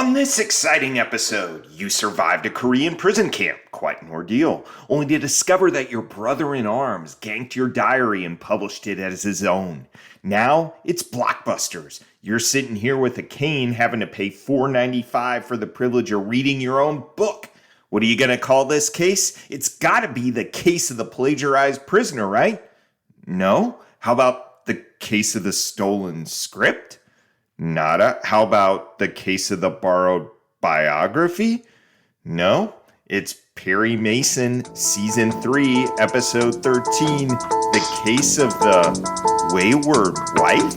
On this exciting episode, you survived a Korean prison camp, quite an ordeal, only to discover that your brother-in-arms ganked your diary and published it as his own. Now, it's blockbusters. You're sitting here with a cane having to pay $4.95 for the privilege of reading your own book. What are you going to call this case? It's got to be the case of the plagiarized prisoner, right? No? How about the case of the stolen script? Nada. How about the case of the borrowed biography? No, it's Perry Mason, Season 3, Episode 13, The Case of the Wayward Wife?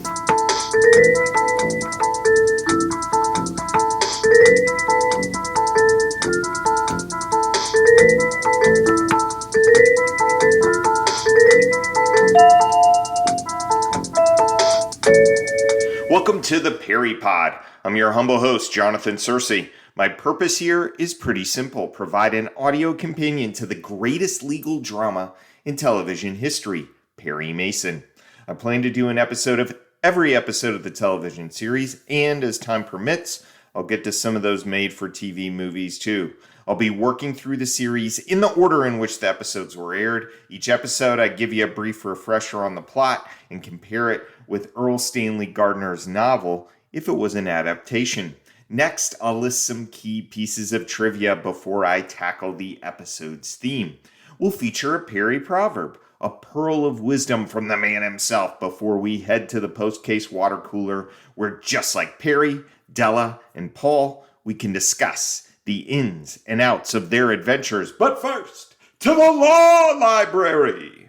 Welcome to the Perry Pod. I'm your humble host, Jonathan Searcy. My purpose here is pretty simple: provide an audio companion to the greatest legal drama in television history, Perry Mason. I plan to do an episode of every episode of the television series, and as time permits, I'll get to some of those made-for-TV movies too. I'll be working through the series in the order in which the episodes were aired. Each episode, I give you a brief refresher on the plot and compare it with Earl Stanley Gardner's novel if it was an adaptation. Next, I'll list some key pieces of trivia before I tackle the episode's theme. We'll feature a Perry Proverb, a pearl of wisdom from the man himself, before we head to the post-case water cooler where, just like Perry, Della, and Paul, we can discuss the ins and outs of their adventures. But first, to the law library!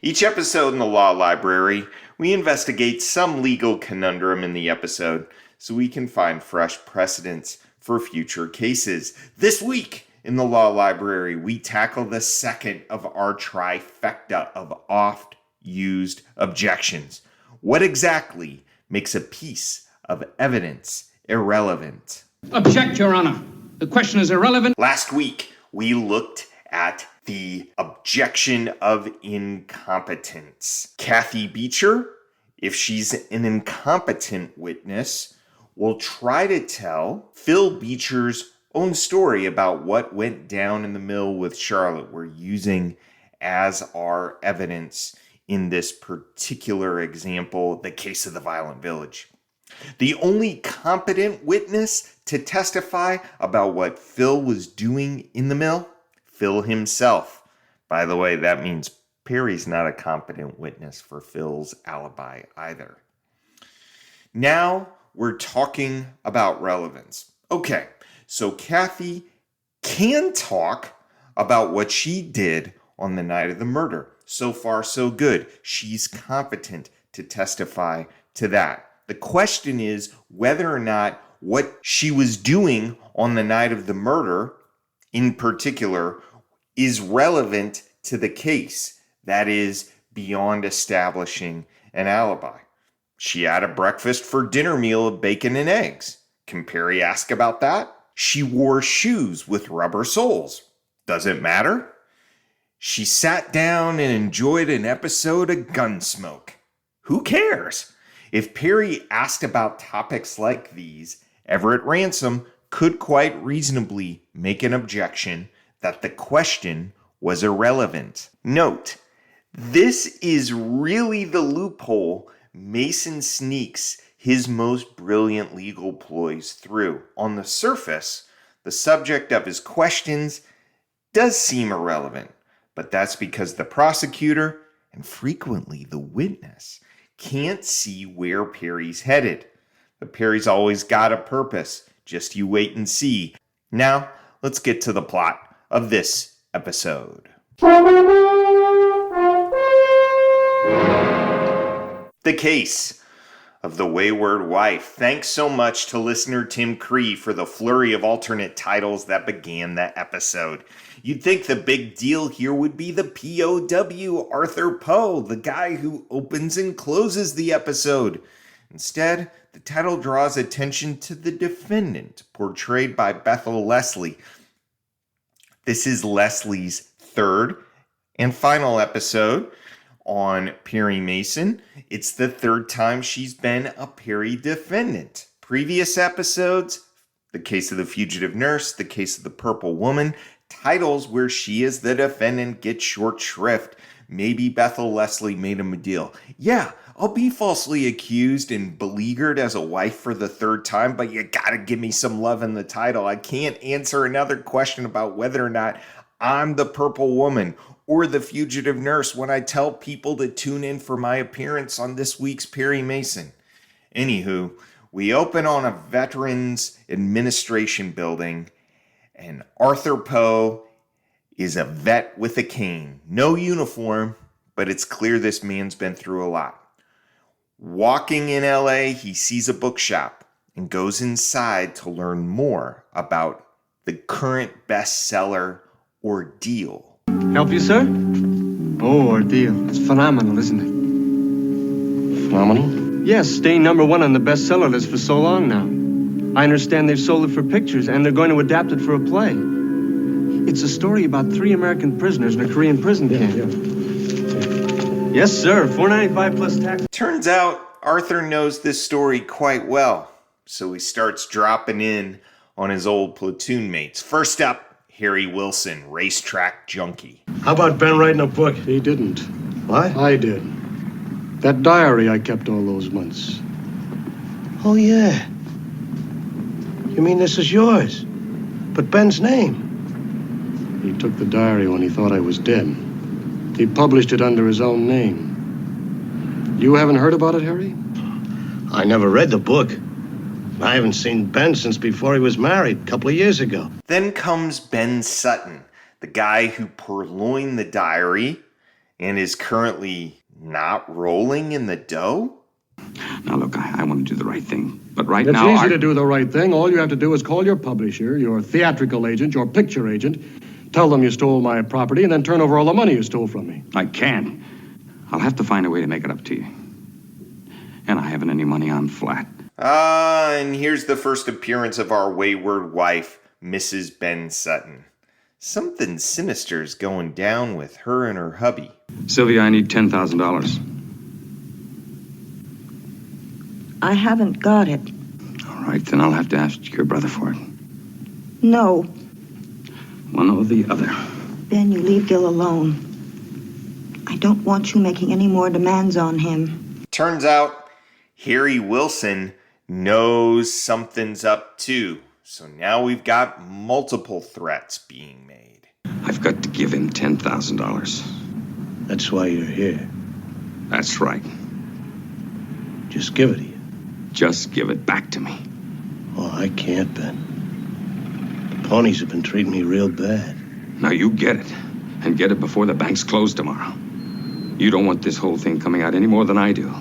Each episode in the law library, we investigate some legal conundrum in the episode so we can find fresh precedents for future cases. This week in the law library, we tackle the second of our trifecta of oft-used objections. What exactly makes a piece of evidence irrelevant? Object, Your Honor. The question is irrelevant. Last week, we looked at the objection of incompetence. Kathy Beecher, if she's an incompetent witness, will try to tell Phil Beecher's own story about what went down in the mill with Charlotte. We're using as our evidence in this particular example, the case of the violent village. The only competent witness to testify about what Phil was doing in the mill, Phil himself. By the way, that means Perry's not a competent witness for Phil's alibi either. Now we're talking about relevance. Okay, so Kathy can talk about what she did on the night of the murder. So far, so good. She's competent to testify to that. The question is whether or not what she was doing on the night of the murder, in particular, is relevant to the case. That is, beyond establishing an alibi. She had a breakfast for dinner meal of bacon and eggs. Can Perry ask about that? She wore shoes with rubber soles. Does it matter? She sat down and enjoyed an episode of Gunsmoke. Who cares? If Perry asked about topics like these, Everett Ransom could quite reasonably make an objection that the question was irrelevant. Note, this is really the loophole Mason sneaks his most brilliant legal ploys through. On the surface, the subject of his questions does seem irrelevant, but that's because the prosecutor, and frequently the witness, can't see where Perry's headed. But Perry's always got a purpose. Just you wait and see. Now, let's get to the plot of this episode. The case of the Wayward Wife. Thanks so much to listener Tim Cree for the flurry of alternate titles that began the episode. You'd think the big deal here would be the POW, Arthur Poe, the guy who opens and closes the episode. Instead, the title draws attention to the defendant, portrayed by Bethel Leslie. This is Leslie's third and final episode on Perry Mason. It's the third time she's been a Perry defendant. Previous episodes, The Case of the Fugitive Nurse, The Case of the Purple Woman, titles where she is the defendant get short shrift. Maybe Bethel Leslie made him a deal. Yeah, I'll be falsely accused and beleaguered as a wife for the third time, but you gotta give me some love in the title. I can't answer another question about whether or not I'm the Purple Woman or the Fugitive Nurse when I tell people to tune in for my appearance on this week's Perry Mason. Anywho, we open on a Veterans Administration building, and Arthur Poe is a vet with a cane. No uniform, but it's clear this man's been through a lot. Walking in LA, he sees a bookshop and goes inside to learn more about the current bestseller, Ordeal. Help you, sir? Oh, Ordeal. It's phenomenal, isn't it? Phenomenal? Yes, staying #1 on the bestseller list for so long now. I understand they've sold it for pictures, and they're going to adapt it for a play. It's a story about 3 American prisoners in a Korean prison camp. Yes, sir. $4.95 plus tax. Turns out Arthur knows this story quite well, so he starts dropping in on his old platoon mates. First up, Harry Wilson, racetrack junkie. How about Ben writing a book? He didn't. What? I did. That diary I kept all those months. Oh, yeah. You mean this is yours? But Ben's name? He took the diary when he thought I was dead. He published it under his own name. You haven't heard about it, Harry? I never read the book. I haven't seen Ben since before he was married, a couple of years ago. Then comes Ben Sutton, the guy who purloined the diary and is currently not rolling in the dough? Now, look, I want to do the right thing. But right It's now, easy to do the right thing. All you have to do is call your publisher, your theatrical agent, your picture agent, tell them you stole my property, and then turn over all the money you stole from me. I can't. I'll have to find a way to make it up to you. And I haven't any money on flat. And here's the first appearance of our wayward wife, Mrs. Ben Sutton. Something sinister's going down with her and her hubby. Sylvia, I need $10,000. I haven't got it. All right, then I'll have to ask your brother for it. No. One or the other. Ben, you leave Gil alone. I don't want you making any more demands on him. Turns out Harry Wilson knows something's up too. So now we've got multiple threats being made. I've got to give him $10,000. That's why you're here. That's right. Just give it to you. Just give it back to me. Oh, I can't, Ben. The ponies have been treating me real bad. Now you get it. And get it before the banks close tomorrow. You don't want this whole thing coming out any more than I do.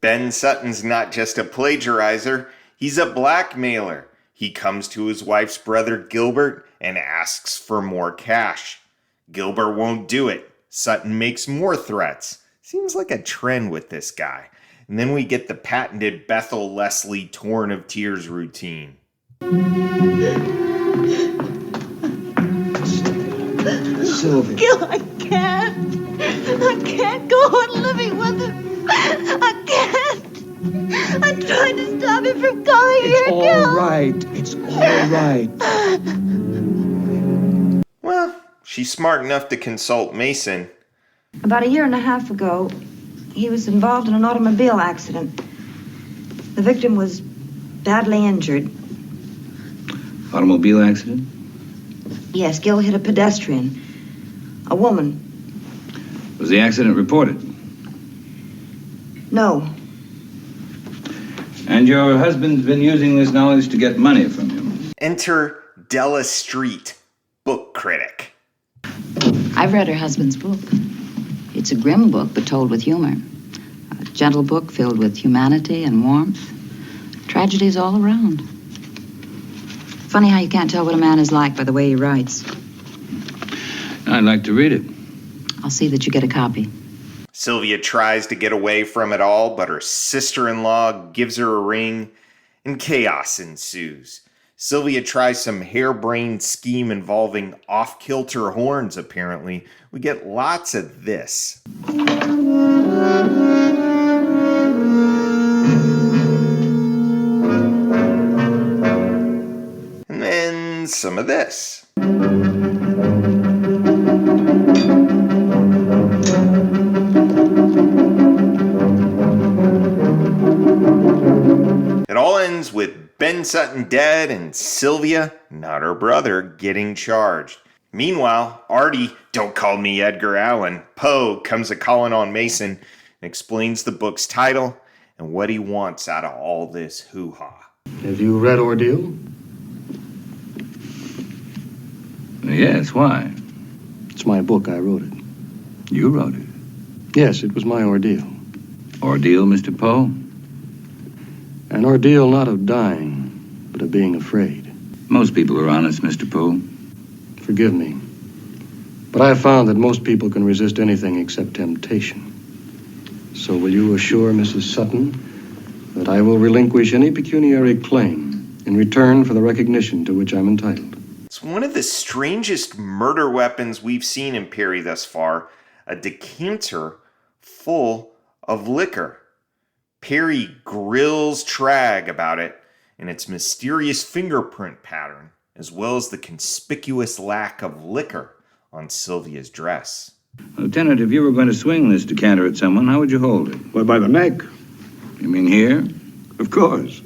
Ben Sutton's not just a plagiarizer, he's a blackmailer. He comes to his wife's brother Gilbert and asks for more cash. Gilbert won't do it. Sutton makes more threats. Seems like a trend with this guy. And then we get the patented Bethel Leslie Torn of Tears routine. Sylvia. Gil, I can't. I can't go on living with him. I can't. I'm trying to stop him from coming here, Gil. It's all right. Well, she's smart enough to consult Mason. About 1.5 years ago, he was involved in an automobile accident. The victim was badly injured. Automobile accident? Yes, Gil hit a pedestrian. A woman. Was the accident reported? No. And your husband's been using this knowledge to get money from you? Enter Della Street, book critic. I've read her husband's book. It's a grim book, but told with humor. A gentle book filled with humanity and warmth. Tragedies all around. Funny how you can't tell what a man is like by the way he writes. I'd like to read it. I'll see that you get a copy. Sylvia tries to get away from it all, but her sister-in-law gives her a ring, and chaos ensues. Sylvia tries some harebrained scheme involving off-kilter horns, apparently. We get lots of this. some of this. It all ends with Ben Sutton dead and Sylvia, not her brother, getting charged. Meanwhile, Artie, don't call me Edgar Allan, Poe comes a-calling on Mason and explains the book's title and what he wants out of all this hoo-ha. Have you read Ordeal? Yes, why? It's my book. I wrote it. You wrote it. Yes, it was my ordeal. Ordeal, Mr. Poe? An ordeal not of dying, but of being afraid. Most people are honest, Mr. Poe. Forgive me, but I have found that most people can resist anything except temptation. So will you assure Mrs. Sutton that I will relinquish any pecuniary claim in return for the recognition to which I'm entitled? It's one of the strangest murder weapons we've seen in Perry thus far, a decanter full of liquor. Perry grills Tragg about it and its mysterious fingerprint pattern, as well as the conspicuous lack of liquor on Sylvia's dress. Lieutenant, if you were going to swing this decanter at someone, how would you hold it? Well, by the neck. You mean here? Of course.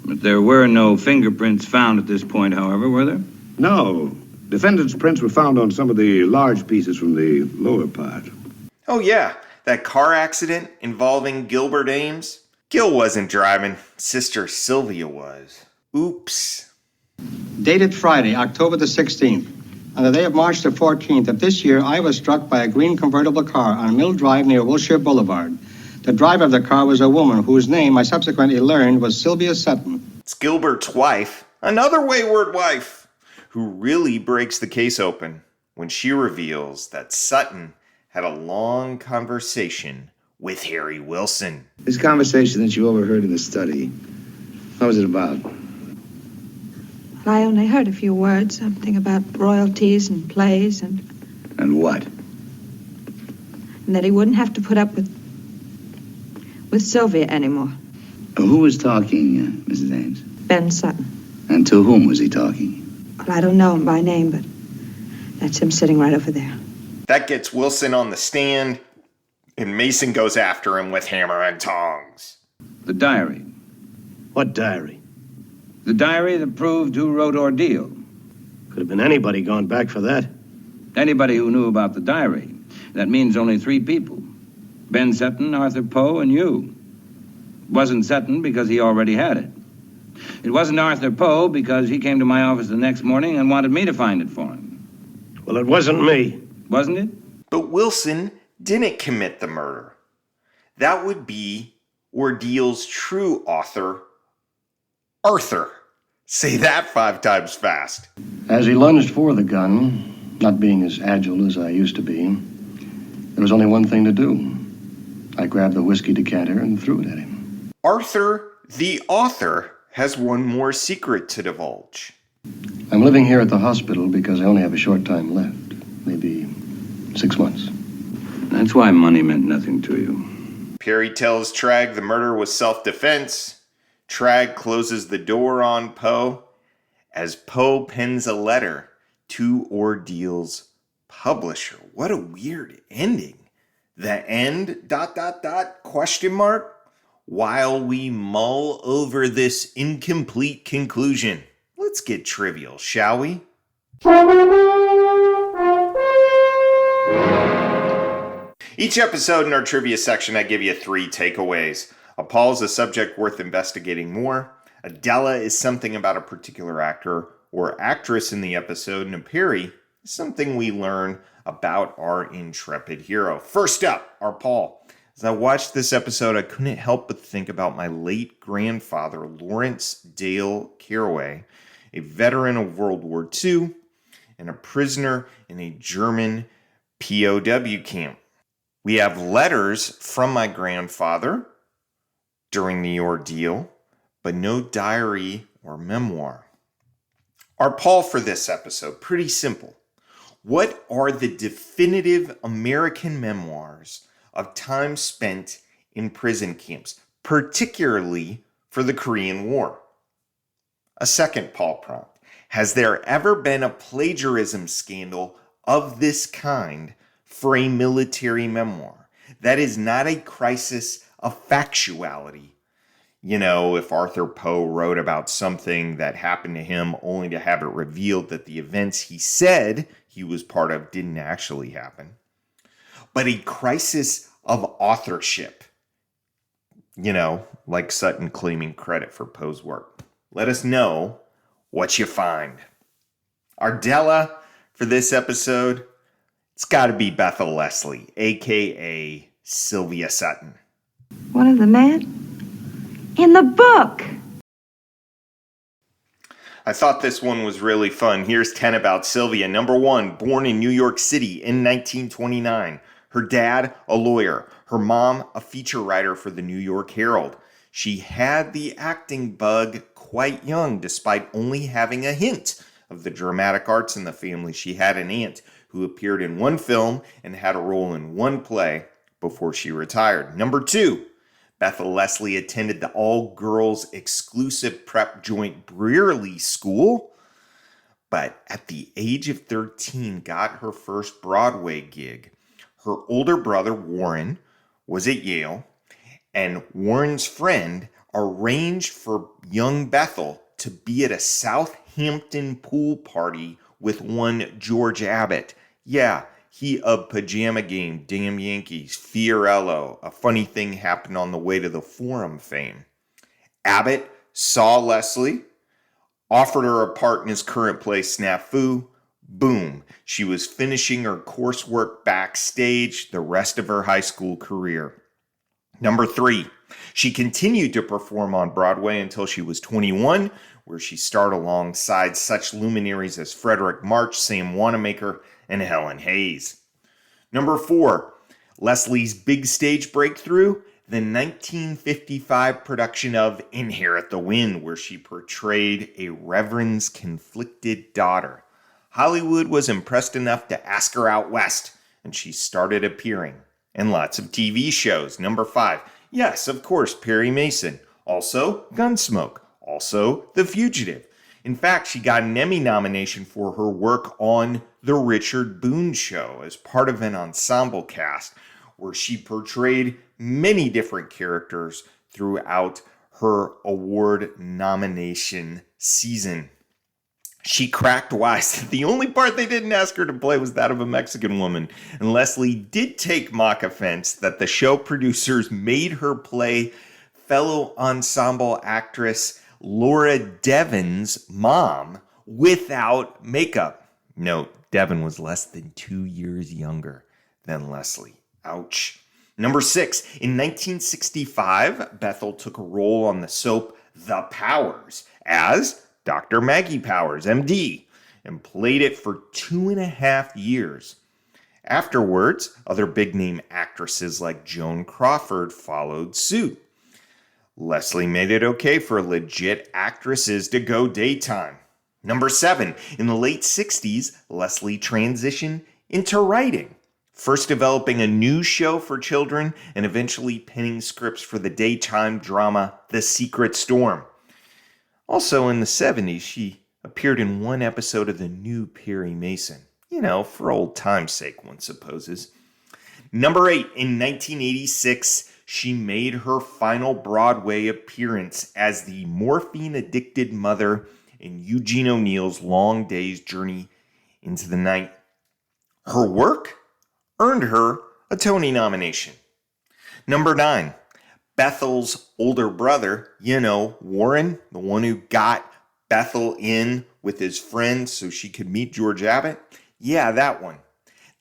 But there were no fingerprints found at this point, however, were there? No. Defendant's prints were found on some of the large pieces from the lower part. Oh yeah, that car accident involving Gilbert Ames? Gil wasn't driving, Sister Sylvia was. Oops. Dated Friday, October the 16th. On the day of March the 14th of this year, I was struck by a green convertible car on Mill Drive near Wilshire Boulevard. The driver of the car was a woman whose name I subsequently learned was Sylvia Sutton. It's Gilbert's wife, another wayward wife, who really breaks the case open when she reveals that Sutton had a long conversation with Harry Wilson. This conversation that you overheard in the study, what was it about? I only heard a few words, something about royalties and plays and what? and that he wouldn't have to put up with Sylvia anymore. Who was talking, Mrs. Ames? Ben Sutton. And to whom was he talking? Well, I don't know him by name, but that's him sitting right over there. That gets Wilson on the stand, and Mason goes after him with hammer and tongs. The diary. What diary? The diary that proved who wrote Ordeal. Could have been anybody gone back for that. Anybody who knew about the diary. That means only 3 people. Ben Sutton, Arthur Poe, and you. It wasn't Sutton because he already had it. It wasn't Arthur Poe because he came to my office the next morning and wanted me to find it for him. Well, it wasn't me. Wasn't it? But Wilson didn't commit the murder. That would be Ordeal's true author, Arthur. Say that 5 times fast. As he lunged for the gun, not being as agile as I used to be, there was only one thing to do. I grabbed the whiskey decanter and threw it at him. Arthur, the author, has one more secret to divulge. I'm living here at the hospital because I only have a short time left. Maybe 6 months. That's why money meant nothing to you. Perry tells Tragg the murder was self-defense. Tragg closes the door on Poe as Poe pens a letter to Ordeal's publisher. What a weird ending. The end, ... question mark? While we mull over this incomplete conclusion, let's get trivial, shall we? Each episode in our trivia section, I give you 3 takeaways. A Paul is a subject worth investigating more. A Della is something about a particular actor or actress in the episode. And a Perry is something we learn about our intrepid hero. First up, our Paul. As I watched this episode, I couldn't help but think about my late grandfather, Lawrence Dale Caraway, a veteran of World War II and a prisoner in a German POW camp. We have letters from my grandfather during the ordeal, but no diary or memoir. Our Paul for this episode, pretty simple. What are the definitive American memoirs of time spent in prison camps, particularly for the Korean War? A second Paul prompt. Has there ever been a plagiarism scandal of this kind for a military memoir? That is not a crisis of factuality. You know, if Arthur Poe wrote about something that happened to him only to have it revealed that the events he said he was part of didn't actually happen. But a crisis of authorship. You know, like Sutton claiming credit for Poe's work. Let us know what you find. Ardella for this episode, it's got to be Bethel Leslie, a.k.a. Sylvia Sutton. One of the men? In the book. I thought this one was really fun. Here's 10 about Sylvia. Number 1, born in New York City in 1929. Her dad, a lawyer. Her mom, a feature writer for the New York Herald. She had the acting bug quite young, despite only having a hint of the dramatic arts in the family. She had an aunt who appeared in one film and had a role in one play before she retired. Number 2, Bethel Leslie attended the all-girls exclusive prep joint Brearley School, but at the age of 13 got her first Broadway gig. Her older brother, Warren, was at Yale, and Warren's friend arranged for young Bethel to be at a Southampton pool party with one George Abbott. Yeah, he of Pajama Game, Damn Yankees, Fiorello, A Funny Thing Happened on the Way to the Forum fame. Abbott saw Leslie, offered her a part in his current play Snafu. Boom, she was finishing her coursework backstage the rest of her high school career. Number 3, she continued to perform on Broadway until she was 21, where she starred alongside such luminaries as Frederick March, Sam Wanamaker, and Helen Hayes. Number 4, Leslie's big stage breakthrough, the 1955 production of Inherit the Wind, where she portrayed a reverend's conflicted daughter. Hollywood was impressed enough to ask her out west, and she started appearing in lots of TV shows. Number 5, yes, of course, Perry Mason. Also, Gunsmoke. Also, The Fugitive. In fact, she got an Emmy nomination for her work on The Richard Boone Show as part of an ensemble cast where she portrayed many different characters throughout her award nomination season. She cracked wise that the only part they didn't ask her to play was that of a Mexican woman, and Leslie did take mock offense that the show producers made her play fellow ensemble actress Laura Devin's mom without makeup. Note, Devin was less than 2 years younger than Leslie. Ouch. Number 6, in 1965, Bethel took a role on the soap The Powers as Dr. Maggie Powers, MD, and played it for 2.5 years. Afterwards, other big-name actresses like Joan Crawford followed suit. Leslie made it okay for legit actresses to go daytime. Number 7, in the late 60s, Leslie transitioned into writing, first developing a news show for children and eventually penning scripts for the daytime drama The Secret Storm. Also in the 70s, she appeared in one episode of the new Perry Mason. You know, for old time's sake, one supposes. Number 8, in 1986, she made her final Broadway appearance as the morphine-addicted mother in Eugene O'Neill's Long Day's Journey into the Night. Her work earned her a Tony nomination. Number 9, Bethel's older brother, you know, Warren, the one who got Bethel in with his friend so she could meet George Abbott. Yeah, that one.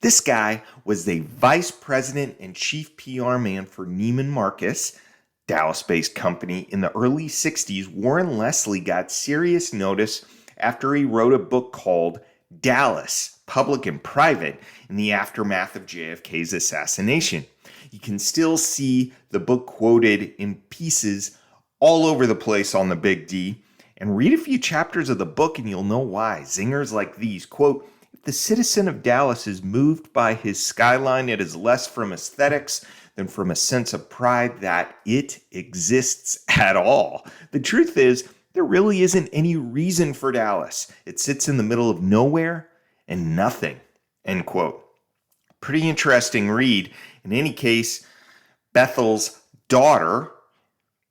This guy was the vice president and chief PR man for Neiman Marcus, Dallas-based company. In the early 60s, Warren Leslie got serious notice after he wrote a book called Dallas, Public and Private, in the aftermath of JFK's assassination. You can still see the book quoted in pieces all over the place on the Big D. And read a few chapters of the book and you'll know why. Zingers like these, quote, "If the citizen of Dallas is moved by his skyline, it is less from aesthetics than from a sense of pride that it exists at all. The truth is, There really isn't any reason for Dallas. It sits in the middle of nowhere and nothing." End quote. Pretty interesting read. In any case, Bethel's daughter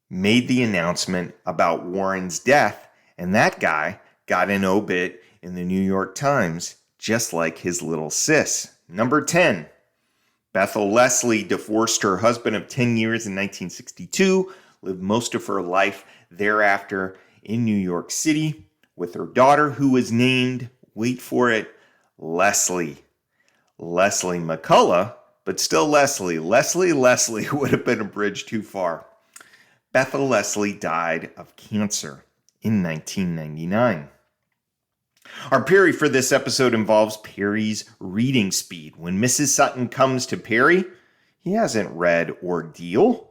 made the announcement about Warren's death, and that guy got an obit in the New York Times, just like his little sis. Number 10, Bethel Leslie divorced her husband of 10 years in 1962, lived most of her life thereafter in New York City with her daughter, who was named, wait for it, Leslie. Leslie McCullough, but still Leslie. Leslie would have been a bridge too far. Bethel Leslie died of cancer in 1999. Our Perry for this episode involves Perry's reading speed. When Mrs. Sutton comes to Perry, he hasn't read Ordeal.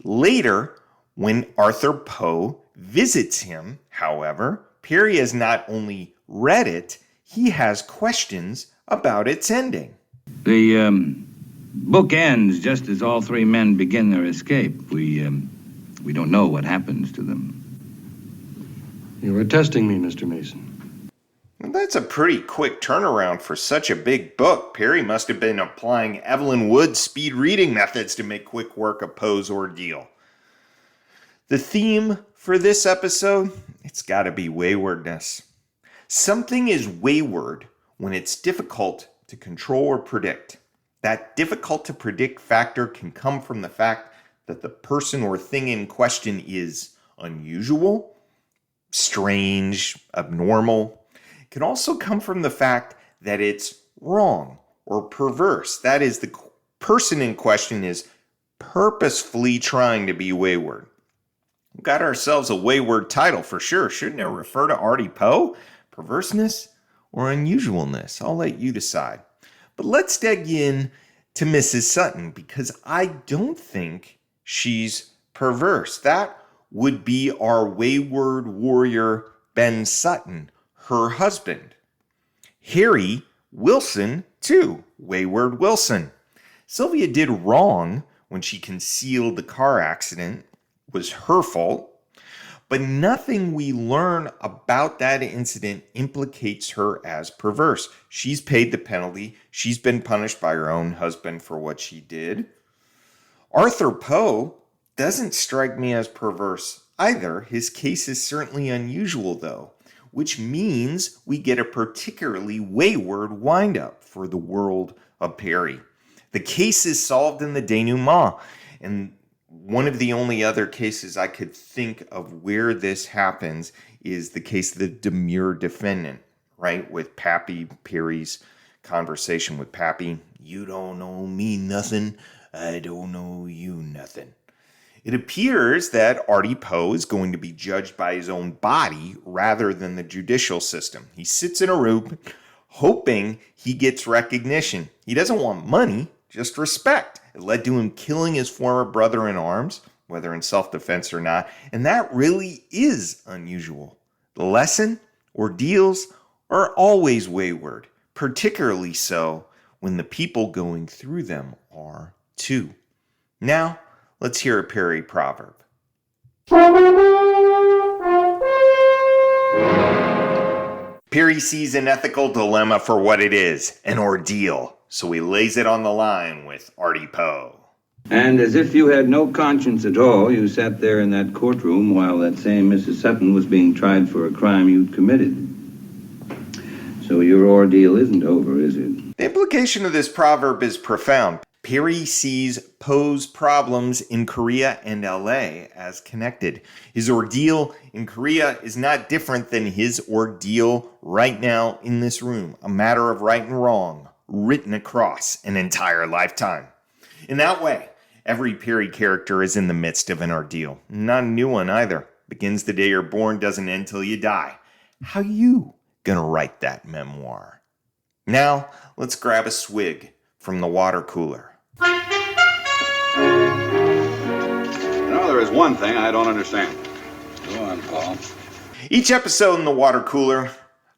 Later, when Arthur Poe visits him, however, Perry has not only read it, he has questions about its ending. The book ends just as all three men begin their escape. We don't know what happens to them. You were testing me, Mr. Mason. Well, that's a pretty quick turnaround for such a big book. Perry must have been applying Evelyn Wood's speed reading methods to make quick work of Poe's Ordeal. The theme for this episode, it's got to be waywardness. Something is wayward when it's difficult to control or predict. That difficult to predict factor can come from the fact that the person or thing in question is unusual, strange, abnormal. It can also come from the fact that it's wrong or perverse. That is, the person in question is purposefully trying to be wayward. We've got ourselves a wayward title for sure. Shouldn't it refer to Artie Poe? Perverseness or unusualness? I'll let you decide. But let's dig in to Mrs. Sutton, because I don't think she's perverse. That would be our wayward warrior Ben Sutton, her husband. Harry Wilson, too, Wayward Wilson. Sylvia did wrong when she concealed the car accident. It was her fault. But nothing we learn about that incident implicates her as perverse. She's paid the penalty. She's been punished by her own husband for what she did. Arthur Poe doesn't strike me as perverse either. His case is certainly unusual, though, which means we get a particularly wayward windup for the world of Perry. The case is solved in the denouement, and one of the only other cases I could think of where this happens is the case of the demure defendant, right? With Pappy, Perry's conversation with Pappy. You don't know me nothing. I don't know you nothing. It appears that Artie Poe is going to be judged by his own body rather than the judicial system. He sits in a room hoping he gets recognition. He doesn't want money, just respect. It led to him killing his former brother in arms, whether in self-defense or not, and that really is unusual. The lesson, ordeals, are always wayward, particularly so when the people going through them are too. Now, let's hear a Perry proverb. Perry sees an ethical dilemma for what it is, an ordeal. So he lays it on the line with Artie Poe. And as if you had no conscience at all, you sat there in that courtroom while that same Mrs. Sutton was being tried for a crime you'd committed. So your ordeal isn't over, is it? The implication of this proverb is profound. Perry sees Poe's problems in Korea and LA as connected. His ordeal in Korea is not different than his ordeal right now in this room, a matter of right and wrong, written across an entire lifetime. In that way, every Perry character is in the midst of an ordeal. Not a new one either. Begins the day you're born, doesn't end till you die. How you gonna write that memoir? Now, let's grab a swig from the water cooler. You know, there is one thing I don't understand. Go on, Paul. Each episode in the water cooler,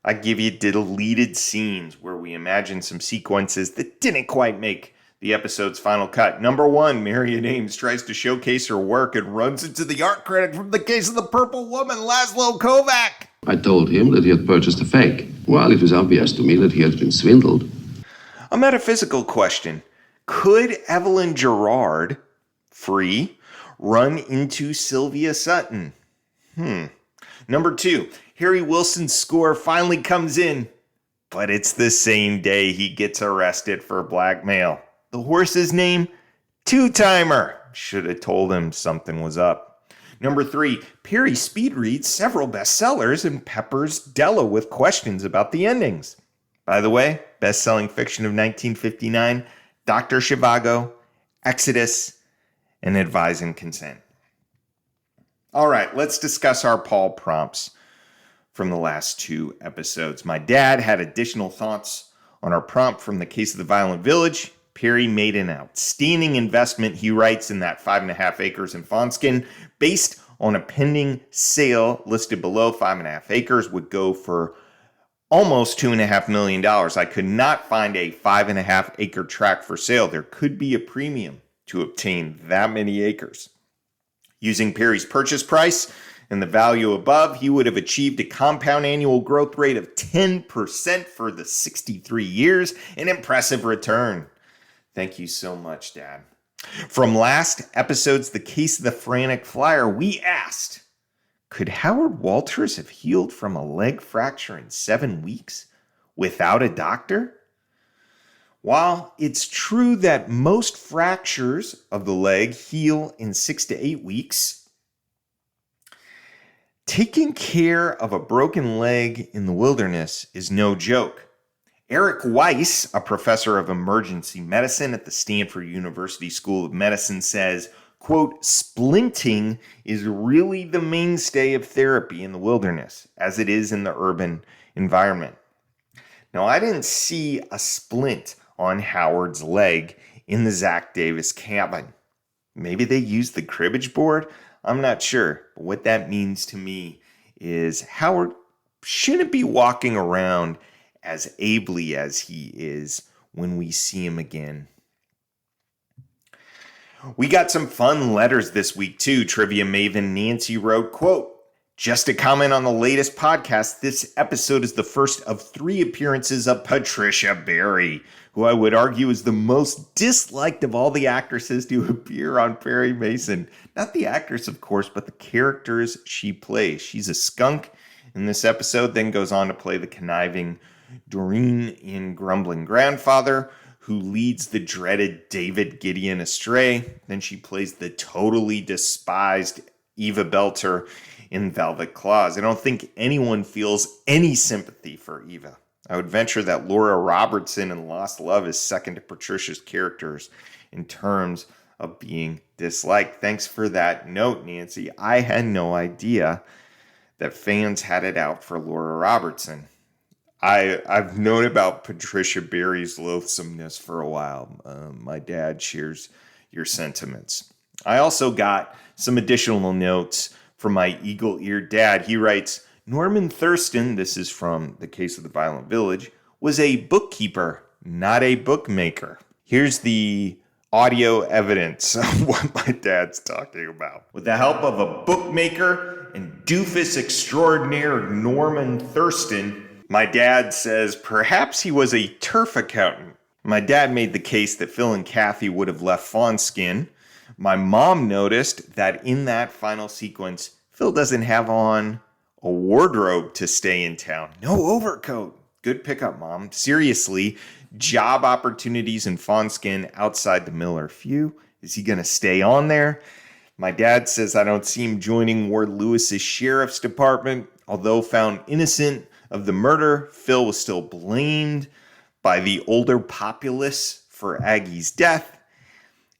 I give you deleted scenes where we imagine some sequences that didn't quite make The episode's final cut. Number 1, Marion Ames tries to showcase her work and runs into the art critic from The Case of the Purple Woman, Laszlo Kovac. I told him that he had purchased a fake, while it was obvious to me that he had been swindled. A metaphysical question. Could Evelyn Gerard, free, run into Sylvia Sutton? Number 2, Harry Wilson's score finally comes in, but it's the same day he gets arrested for blackmail. The horse's name? Two-Timer. Should have told him something was up. Number 3, Perry speed reads several bestsellers and peppers Della with questions about the endings. By the way, best-selling fiction of 1959, Dr. Zhivago, Exodus, and Advise and Consent. All right, let's discuss our Paul prompts from the last 2 episodes. My dad had additional thoughts on our prompt from The Case of the Violent Village. Perry made an outstanding investment, he writes, in that 5.5 acres in Fawnskin. Based on a pending sale listed below, 5.5 acres would go for almost $2.5 million. I could not find a 5.5 acre tract for sale. There could be a premium to obtain that many acres. Using Perry's purchase price and the value above, he would have achieved a compound annual growth rate of 10% for the 63 years, an impressive return. Thank you so much, Dad. From last episode's The Case of the Frantic Flyer, we asked, could Howard Walters have healed from a leg fracture in 7 weeks without a doctor? While it's true that most fractures of the leg heal in 6 to 8 weeks, taking care of a broken leg in the wilderness is no joke. Eric Weiss, a professor of emergency medicine at the Stanford University School of Medicine, says, quote, splinting is really the mainstay of therapy in the wilderness, as it is in the urban environment. Now, I didn't see a splint on Howard's leg in the Zach Davis cabin. Maybe they used the cribbage board? I'm not sure. But what that means to me is Howard shouldn't be walking around as ably as he is when we see him again. We got some fun letters this week too. Trivia maven Nancy wrote, quote, just to comment on the latest podcast, this episode is the first of 3 appearances of Patricia Barry, who I would argue is the most disliked of all the actresses to appear on Perry Mason. Not the actress, of course, but the characters she plays. She's a skunk in this episode, then goes on to play the conniving Doreen in Grumbling Grandfather, who leads the dreaded David Gideon astray. Then she plays the totally despised Eva Belter in Velvet Claws. I don't think anyone feels any sympathy for Eva. I would venture that Laura Robertson in Lost Love is second to Patricia's characters in terms of being disliked. Thanks for that note, Nancy. I had no idea that fans had it out for Laura Robertson. I've known about Patricia Barry's loathsomeness for a while. My dad shares your sentiments. I also got some additional notes from my eagle-eared dad. He writes, Norman Thurston, this is from The Case of the Violent Village, was a bookkeeper, not a bookmaker. Here's the audio evidence of what my dad's talking about. With the help of a bookmaker and doofus extraordinaire Norman Thurston, my dad says perhaps he was a turf accountant. My dad made the case that Phil and Kathy would have left Fawnskin. My mom noticed that in that final sequence, Phil doesn't have on a wardrobe to stay in town. No overcoat. Good pickup, Mom. Seriously, job opportunities in Fawnskin outside the Miller Few. Is he going to stay on there? My dad says I don't see him joining Ward Lewis's sheriff's department. Although found innocent of the murder, Phil was still blamed by the older populace for Aggie's death.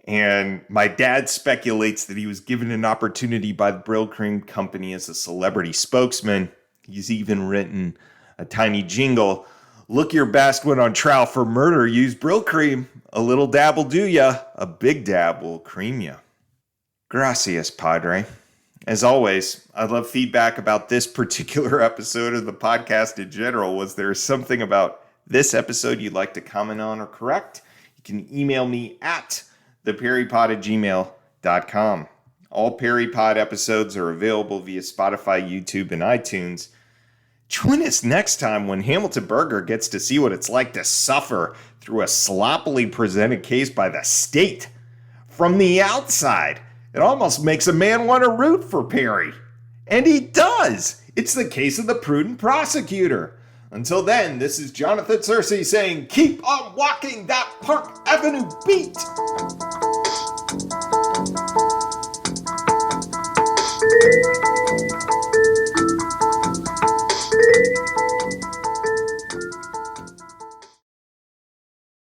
And my dad speculates that he was given an opportunity by the Brill Cream Company as a celebrity spokesman. He's even written a tiny jingle. Look your best when on trial for murder. Use Brill Cream. A little dab will do ya. A big dab will cream ya. Gracias, Padre. As always, I'd love feedback about this particular episode of the podcast in general. Was there something about this episode you'd like to comment on or correct? You can email me at theperrypod@gmail.com. All PerryPod episodes are available via Spotify, YouTube, and iTunes. Join us next time when Hamilton Berger gets to see what it's like to suffer through a sloppily presented case by the state. From the outside, it almost makes a man want to root for Perry. And he does! It's the case of the prudent prosecutor. Until then, this is Jonathan Searcy saying, keep on walking that Park Avenue beat!